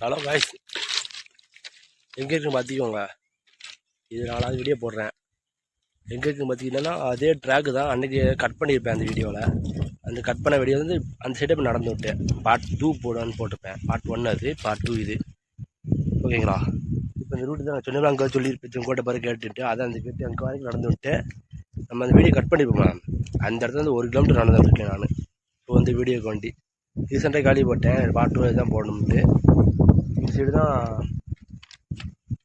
Hello guys, எங்கே இருக்குன்னு பார்த்திக்கோங்க. இது 4வது வீடியோ போடுறேன். எங்கே இருக்குன்னு பார்த்திங்கன்னா அதே ட்ராக்கு தான் அன்றைக்கி கட் பண்ணியிருப்பேன் அந்த வீடியோவில். அந்த கட் பண்ண வீடியோ வந்து அந்த சைடே போய் நடந்து விட்டேன். பார்ட் 2 போடுன்னு போட்டிருப்பேன். பார்ட் 1 அது, பார்ட் 2 இது. ஓகேங்களா? இப்போ இந்த ரூட்டு தான் நான் சொன்னேன், அங்கே சொல்லியிருப்பேன் செங்கோட்டை பாரு கேட்டுட்டு அதை அந்த கேட்டு அங்கே வரைக்கும் நடந்து விட்டு நம்ம அந்த வீடியோ கட் பண்ணியிருப்போம். அந்த இடத்துல வந்து 1 கிலோமீட்டர் நடந்து வந்துருக்கேன் நான். இப்போ வந்து வீடியோக்கு வண்டி ரீசெண்டாக காலி போட்டேன். பார்ட் 2 தான் போடணும்ட்டு. இந்த சைடு தான்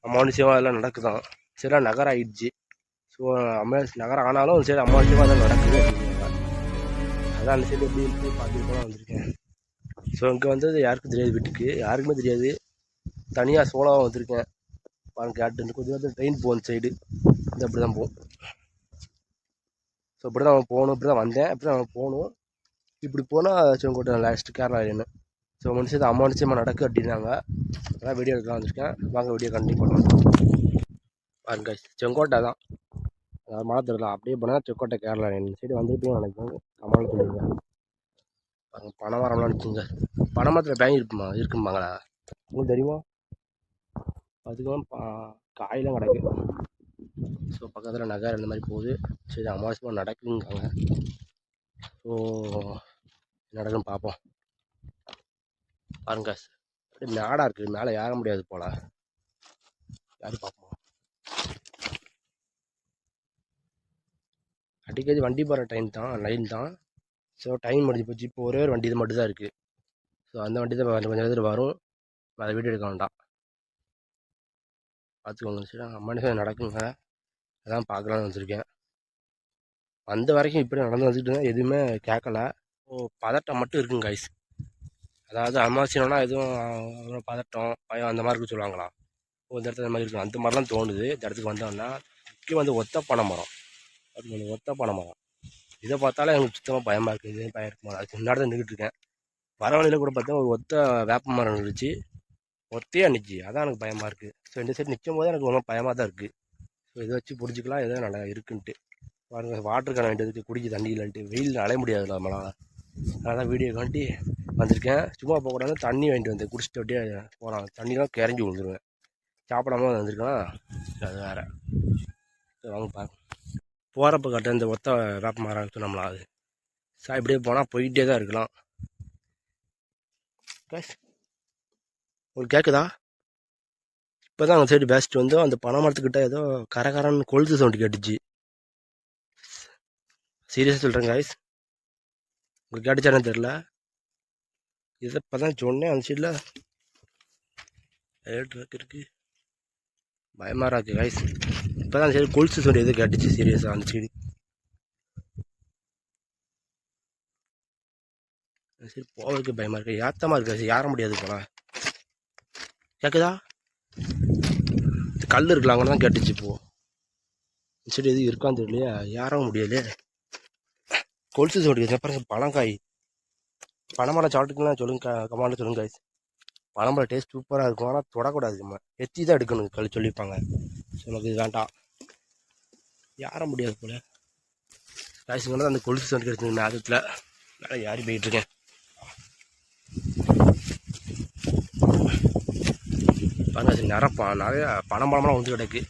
அமானுஷமாக எல்லாம் நடக்குதான். சரி நகரம் ஆகிடுச்சு. ஸோ நகரம் ஆனாலும் சரி அமானுஷமாக தான் நடக்குது அப்படிங்கிறாங்க. அதான் அந்த சைடு எப்படி இருக்கு பார்த்துட்டு தான் வந்திருக்கேன். ஸோ இங்கே வந்தது யாருக்கும் தெரியாது, வீட்டுக்கு யாருக்குமே தெரியாது. தனியாக சோலாவாக வந்திருக்கேன். பாருங்க கேட்டு கொஞ்சம் நேரத்தில் ட்ரெயின் போகும் சைடு. இது அப்படி தான் போகும். ஸோ இப்படி தான் அவன் போகணும். இப்படி தான் வந்தேன், இப்படி தான் அவன் போகணும். இப்படி போனால் செங்கோட்டை லாஸ்ட்டு கேரளா என்ன. ஸோ மனுஷன் அமானுஷமாக நடக்கு அப்படின்னாங்க. அதான் வீடியோ எடுக்கலாம் வந்திருக்கேன். வாங்க வீடியோ கண்டினியூ பண்ணலாம். பாருங்க செங்கோட்டை தான், அதாவது மழை தெரியலாம். அப்படியே போனால் செங்கோட்டை கேரளா இந்த சைடு வந்துருப்பீங்கன்னு நினைக்கிறேன். கமலில் சொல்லுங்க. பாருங்க பனை மரம்லாம் நிற்குங்க. பனை மரத்தில் பேங்கி இருக்குமாங்களா உங்களுக்கு தெரியுமா? அதுக்கெல்லாம் காயெல்லாம் கிடக்கு. ஸோ பக்கத்தில் நகர் இந்த மாதிரி போகுது. சரி அமாவாசமாக நடக்குங்காங்க. ஸோ நடக்குன்னு பார்ப்போம். பாருங்க அப்படியே மேடாக இருக்குது, மேலே ஏற முடியாது போல. யாரும் பார்ப்போம். அடிக்கடி வண்டி போகிற லைன் தான். ஸோ டைம் முடிஞ்சு போச்சு. இப்போ ஒரே ஒரு வண்டி இது மட்டும் தான் இருக்குது. ஸோ அந்த வண்டி தான் கொஞ்சம் நேரத்தில் வரும். அதை வீடியோ எடுக்க வேண்டாம், பார்த்துக்கோங்க. சரி மனுஷன் நடக்குங்க, அதான் பார்க்கலான்னு வச்சுருக்கேன். வந்த வரைக்கும் இப்படி நடந்து வந்துக்கிட்டு தான் எதுவுமே கேட்கல. ஓ பதட்டம் மட்டும் இருக்குங்க கைஸ். அதாவது அமாவாசைனா எதுவும் பதட்டம் பயம் அந்த மாதிரி இருக்கு சொல்லுவாங்களா? இந்த இடத்துல இந்த மாதிரி இருக்கும். அந்த மாதிரிலாம் தோணுது. இந்த இடத்துக்கு வந்தோம்னா முக்கியம் வந்து ஒத்த பனை மரம். அது ஒத்த பனை மரம் இதை பார்த்தாலே எனக்கு சுத்தமாக பயமாக இருக்குது. இது பயம் இருக்குமா? அதுக்கு முன்னாடி தான் நின்றுட்டு இருக்கேன். வர வழியில் கூட பார்த்தா ஒரு ஒத்த வேப்ப மரம் இருந்துச்சு, ஒத்தையாக நிற்கி. அதான் எனக்கு பயமாக இருக்குது. ஸோ இந்த சைடு நிற்கும் போது எனக்கு ரொம்ப பயமாக தான் இருக்குது. ஸோ இதை வச்சு பிடிச்சிக்கலாம், எதோ நல்லா இருக்குன்ட்டு. பாருங்க வாட்டர் கேன் வேண்டியதுக்கு குடிக்க தண்ணி இல்லைன்ட்டு வெயில் அலைய முடியாது நம்மளால். அதனால் தான் வீடியோ காண்டி வந்திருக்கேன். சும்மா போகக்கூடாது, தண்ணி வாங்கிட்டு வந்து குடிச்சிட்டு அப்படியே போகலாம். தண்ணிலாம் கிறஞ்சி விழுந்துருவேன். சாப்பிடாம வந்திருக்கேன், அது வேறு. வாங்க பார்க்க போகிறப்ப கட்ட இந்த ஒத்த வேப்ப மரம் சொன்னோம்னா அது இப்படியே போனால் போயிட்டே தான் இருக்கலாம். உங்களுக்கு கேட்குதா? இப்போ தான் அந்த சைடு பேஸ்ட் வந்து அந்த பனை மரத்துக்கிட்ட ஏதோ கரகரன்னு கொழுத்து சவுண்டு கேட்டுச்சு. சீரியஸாக சொல்கிறேன் காய்ஸ், உங்களுக்கு கேட்டுச்சானு தெரில. இதை இப்போ தான் சொன்னேன். அந்த சைடில் ட்ரக் இருக்குது, பயமாக இருக்கு காய்ஸ். இப்போ தான் அந்த சைடு கொலுசு சவுண்டு எதுவும் கேட்டுச்சு சீரியஸாக. அந்த சைடு சரி போகிறதுக்கு பயமாக இருக்குது, ஏற்றமாக இருக்குது, ஏற முடியாது போல. கேட்குதா? கல் இருக்குல்ல, அங்கே தான் கேட்டுச்சு. இப்போது இந்த சைடு எதுவும் இருக்கான்னு தெரியலையா, ஏறவும் முடியாது. கொலுசு சவுண்டு கேட்குது. அப்புறம் பழங்காய் பனைமரம் சாப்பிட்டுக்கலாம் சொல்லுங்க, கமாண்டில் சொல்லுங்க காய்ஸ். பனைமரம் டேஸ்ட் சூப்பராக இருக்கும், ஆனால் தொடக்கூடாது. நம்ம எத்தி தான் எடுக்கணும் கல் சொல்லியிருப்பாங்க. ஸோ எனக்கு இது வேண்டாம், ஏற முடியாது போல. காய்ச்சுங்கன்னா அந்த கொலுசு சவுண்டு கிடைச்சிங்க நேரத்தில் நல்லா ஏறி போயிட்டுருக்கேன். பாருங்க நிறப்பா நிறைய பனம்பழம்லாம் வந்து கிடக்கு.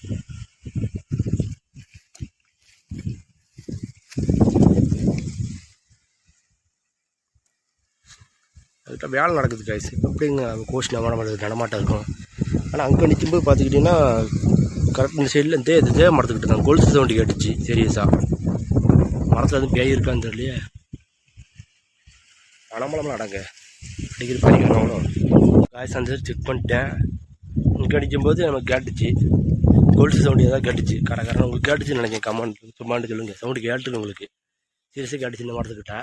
அதுக்கிட்ட வேலை நடக்குது காய்ஸ். எப்படிங்க கோஷ் நடமாட்டம் இருக்கும். ஆனால் அங்கே நிற்கும்போது பார்த்துக்கிட்டிங்கன்னா கரெக்ட் இந்த சைடில் இதே மரத்துக்கிட்ட தான் கொலுசு சவுண்டு கேட்டுச்சு சீரியஸாக. மரத்தில் எதுவும் பேய் இருக்கான்னு தெரியலையே. பனம்பழம்லாம் அடங்க அடிக்கடி பண்ணிக்கிறோம் காய்ஸ். அந்த செக் பண்ணிட்டேன். இங்கே அடிக்கும்போது நமக்கு கேட்டுச்சு கொலுசு சவுண்டு ஏதாவது கேட்டுச்சு கரகரன்னு. உங்களுக்கு கேட்டுச்சுன்னு நினைக்கிறேன். சும்மாண்டு சொல்லுங்கள், சவுண்டு கேட்டுருக்கு உங்களுக்கு. சீரியஸாக கேட்டுச்சு இந்த மரத்துக்கிட்ட.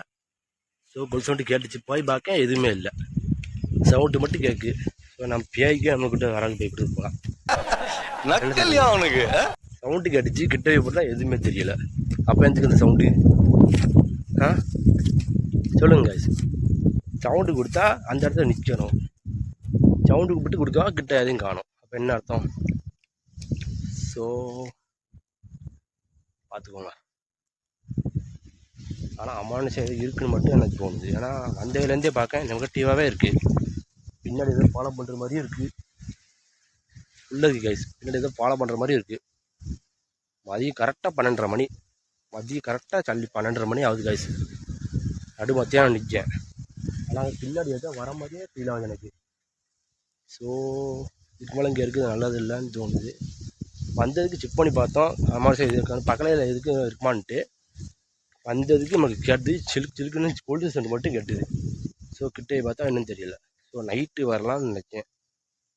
ஸோ கொலுசு சவுண்டு கேட்டுச்சு. போய் பார்க்க எதுவுமே இல்லை, சவுண்டு மட்டும் கேட்கு. ஸோ நம்ம பேய்க்கு நம்மக்கிட்ட வரது போய்கிட்டு போகலாம். அவனுக்கு சவுண்டு கேட்டுச்சு, கிட்டவே போட்டால் எதுவுமே தெரியல. அப்போ எதுக்கு அந்த சவுண்டு? சொல்லுங்க காய்ஸ். சவுண்டு கொடுத்தா அந்த இடத்துல நிற்கணும், சவுண்டு கூப்பிட்டு கொடுத்தா கிட்ட எதையும் காணும். அப்போ என்ன அர்த்தம்? ஸோ பார்த்துக்கோங்க. ஆனால் அமானுஷம் எது இருக்குன்னு மட்டும் எனக்கு தோணுது. ஏன்னா வந்ததுலேருந்தே பார்க்க நெகட்டிவாகவே இருக்குது. பின்னாடி ஏதோ ஃபாலோ பண்ணுற மாதிரியும் இருக்குது. உள்ளே இருக்குது கைஸ், பின்னாடி ஏதோ ஃபாலோ பண்ணுற மாதிரி இருக்குது. மதியம் கரெக்டாக 12:30 மணி, மதியம் கரெக்டாக 12:30 மணி ஆகுது கைஸ். நடு மத்தியானம் நிற்கேன். ஆனால் பின்னாடி ஏதோ வர மாதிரியே ஃபீல் ஆகுது எனக்கு. ஸோ இதுக்கு மேலே இங்கே இருக்குது நல்லது இல்லைன்னு தோணுது. வந்ததுக்கு செக் பண்ணி பார்த்தோம், அமாவாசை இது இருக்கான்னு பக்கத்தில் எதுக்கு இருக்குமான்ட்டு. வந்ததுக்கு நமக்கு கேட்டுது சிலுக்குன்னு கோல்டு சென்ட் மட்டும் கேட்டுது. ஸோ கிட்டே பார்த்தா இன்னும் தெரியல. ஸோ நைட்டு வரலாம்னு நினைச்சேன்.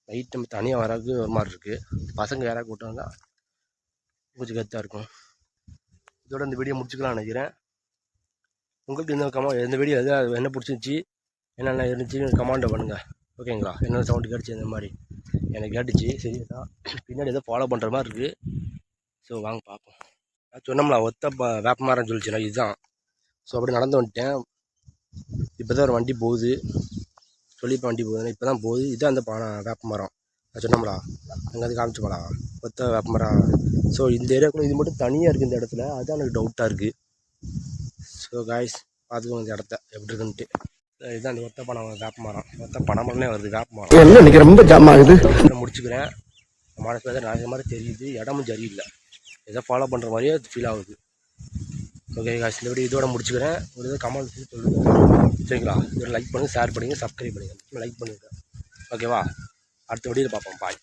நைட் நம்ம தனியாக வரக்கு ஒரு மாதிரி இருக்குது. பசங்க யாராவது கூட்டாங்க கொஞ்சம் கத்தாக இருக்கும். இதோட இந்த வீடியோ முடிச்சுக்கலாம்னு நினைக்கிறேன். உங்களுக்கு இந்த வீடியோ எதாவது என்ன பிடிச்சிருந்துச்சி, என்னென்ன இருந்துச்சு கமெண்ட் பண்ணுங்கள். ஓகேங்களா? என்ன சவுண்டு கேட்டுச்சு இந்த மாதிரி எனக்கு கேட்டுச்சு. சரி தான் பின்னாடி ஏதோ ஃபாலோ பண்ணுற மாதிரி இருக்குது. ஸோ வாங்க பார்ப்போம். சொன்னோம்ல ஒத்த வேப்ப மரம் சொல்லிச்சுனா இதுதான். ஸோ அப்படி நடந்து வந்துட்டேன். இப்போ தான் ஒரு வண்டி போகுது, சொல்லிப்போ வண்டி போகுதுன்னா இப்போ தான் போகுது. இதுதான் அந்த வேப்ப மரம் சொன்னோம்லா, அங்கே வந்து காமிச்சோம்லா ஒத்த வேப்ப மரம். ஸோ இந்த ஏரியாக்குள்ளே இது மட்டும் தனியாக இருக்குது இந்த இடத்துல. அதுதான் எனக்கு டவுட்டாக இருக்குது. ஸோ காய்ஸ் பார்த்துக்கோங்க இந்த இடத்த எப்படி இருக்குன்ட்டு. இதுதான் அந்த ஒத்த வேப்ப மரம். ஒத்த பனைமரம்னே வருது வேப்ப மரம். என்ன இன்னைக்கு ரொம்ப ஜாம் ஆகுது. முடிச்சுக்கிறேன். மனசு வேறு நிறைய மாதிரி தெரியுது. இடமும் சரியில்லை, ஏதோ ஃபாலோ பண்ணுற மாதிரியே ஃபீல் ஆகுது. ஓகே காய்ஸ், இந்த வீடியோ இதோட முடிச்சுக்கிறேன். ஒரு இதை கமெண்ட் பண்ணி சொல்லுங்கள். சரிங்களா? இதோட லைக் பண்ணுங்கள், ஷேர் பண்ணுங்கள், சப்ஸ்கிரைப் பண்ணுங்கள். லைக் பண்ணுங்கள். ஓகேவா? அடுத்த வீடியோவில் பார்ப்போம். பாய்.